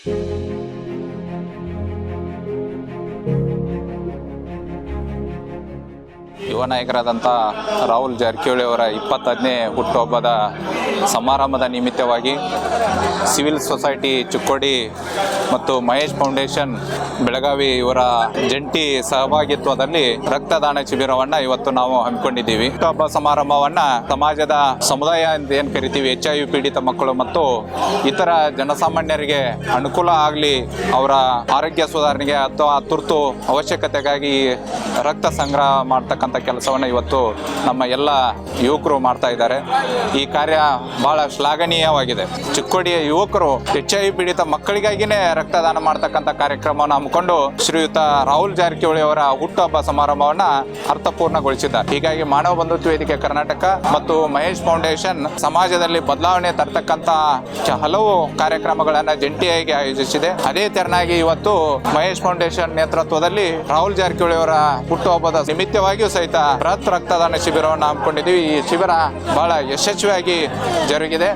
ಯುವ ನಾಯಕರಾದಂಥ ರಾಹುಲ್ ಜಾರಕಿಹೊಳಿ ಅವರ 25ನೇ ಹುಟ್ಟುಹಬ್ಬದ ಸಮಾರಂಭದ ನಿಮಿತ್ತವಾಗಿ ಸಿವಿಲ್ ಸೊಸೈಟಿ ಚಿಕ್ಕೋಡಿ ಮತ್ತು ಮಹೇಶ್ ಫೌಂಡೇಶನ್ ಬೆಳಗಾವಿ ಇವರ ಜಂಟಿ ಸಹಭಾಗಿತ್ವದಲ್ಲಿ ರಕ್ತದಾನ ಶಿಬಿರವನ್ನು ಇವತ್ತು ನಾವು ಹಮ್ಮಿಕೊಂಡಿದ್ದೀವಿ. ಹುಟ್ಟುಹಬ್ಬ ಸಮಾರಂಭವನ್ನು ಸಮಾಜದ ಸಮುದಾಯ ಅಂತ ಏನು ಕರಿತೀವಿ, HIV ಪೀಡಿತ ಮಕ್ಕಳು ಮತ್ತು ಇತರ ಜನಸಾಮಾನ್ಯರಿಗೆ ಅನುಕೂಲ ಆಗಲಿ, ಅವರ ಆರೋಗ್ಯ ಸುಧಾರಣೆಗೆ ಅಥವಾ ತುರ್ತು ಅವಶ್ಯಕತೆಗಾಗಿ ರಕ್ತ ಸಂಗ್ರಹ ಮಾಡ್ತಕ್ಕಂಥ ಕೆಲಸವನ್ನು ಇವತ್ತು ನಮ್ಮ ಎಲ್ಲ ಯುವಕರು ಮಾಡ್ತಾ ಇದ್ದಾರೆ. ಈ ಕಾರ್ಯ ಬಹಳ ಶ್ಲಾಘನೀಯವಾಗಿದೆ. ಚಿಕ್ಕೋಡಿಯ ಯುವಕರು HIV ಪೀಡಿತ ಮಕ್ಕಳಿಗಾಗಿನೇ ರಕ್ತದಾನ ಮಾಡ್ತಕ್ಕಂಥ ಕಾರ್ಯಕ್ರಮವನ್ನು ಹಮ್ಮಿಕೊಂಡು ಶ್ರೀಯುತ ರಾಹುಲ್ ಜಾರಕಿಹೊಳಿ ಅವರ ಹುಟ್ಟುಹಬ್ಬ ಸಮಾರಂಭವನ್ನು ಅರ್ಥಪೂರ್ಣಗೊಳಿಸಿದ್ದಾರೆ. ಹೀಗಾಗಿ ಮಾನವ ಬಂಧುತ್ವ ವೇದಿಕೆ ಕರ್ನಾಟಕ ಮತ್ತು ಮಹೇಶ್ ಫೌಂಡೇಶನ್ ಸಮಾಜದಲ್ಲಿ ಬದಲಾವಣೆ ತರ್ತಕ್ಕಂಥ ಹಲವು ಕಾರ್ಯಕ್ರಮಗಳನ್ನು ಜಂಟಿಯಾಗಿ ಆಯೋಜಿಸಿದೆ. ಅದೇ ತೆರನಾಗಿ ಇವತ್ತು ಮಹೇಶ್ ಫೌಂಡೇಶನ್ ನೇತೃತ್ವದಲ್ಲಿ ರಾಹುಲ್ ಜಾರಕಿಹೊಳಿ ಅವರ ಹುಟ್ಟುಹಬ್ಬದ ನಿಮಿತ್ತವಾಗಿಯೂ ಸಹಿತ ಬೃಹತ್ ರಕ್ತದಾನ ಶಿಬಿರವನ್ನು ಹಮ್ಮಿಕೊಂಡಿದ್ದೀವಿ. ಈ ಶಿಬಿರ ಬಹಳ ಯಶಸ್ವಿಯಾಗಿ ಜರುಗಿದೆ.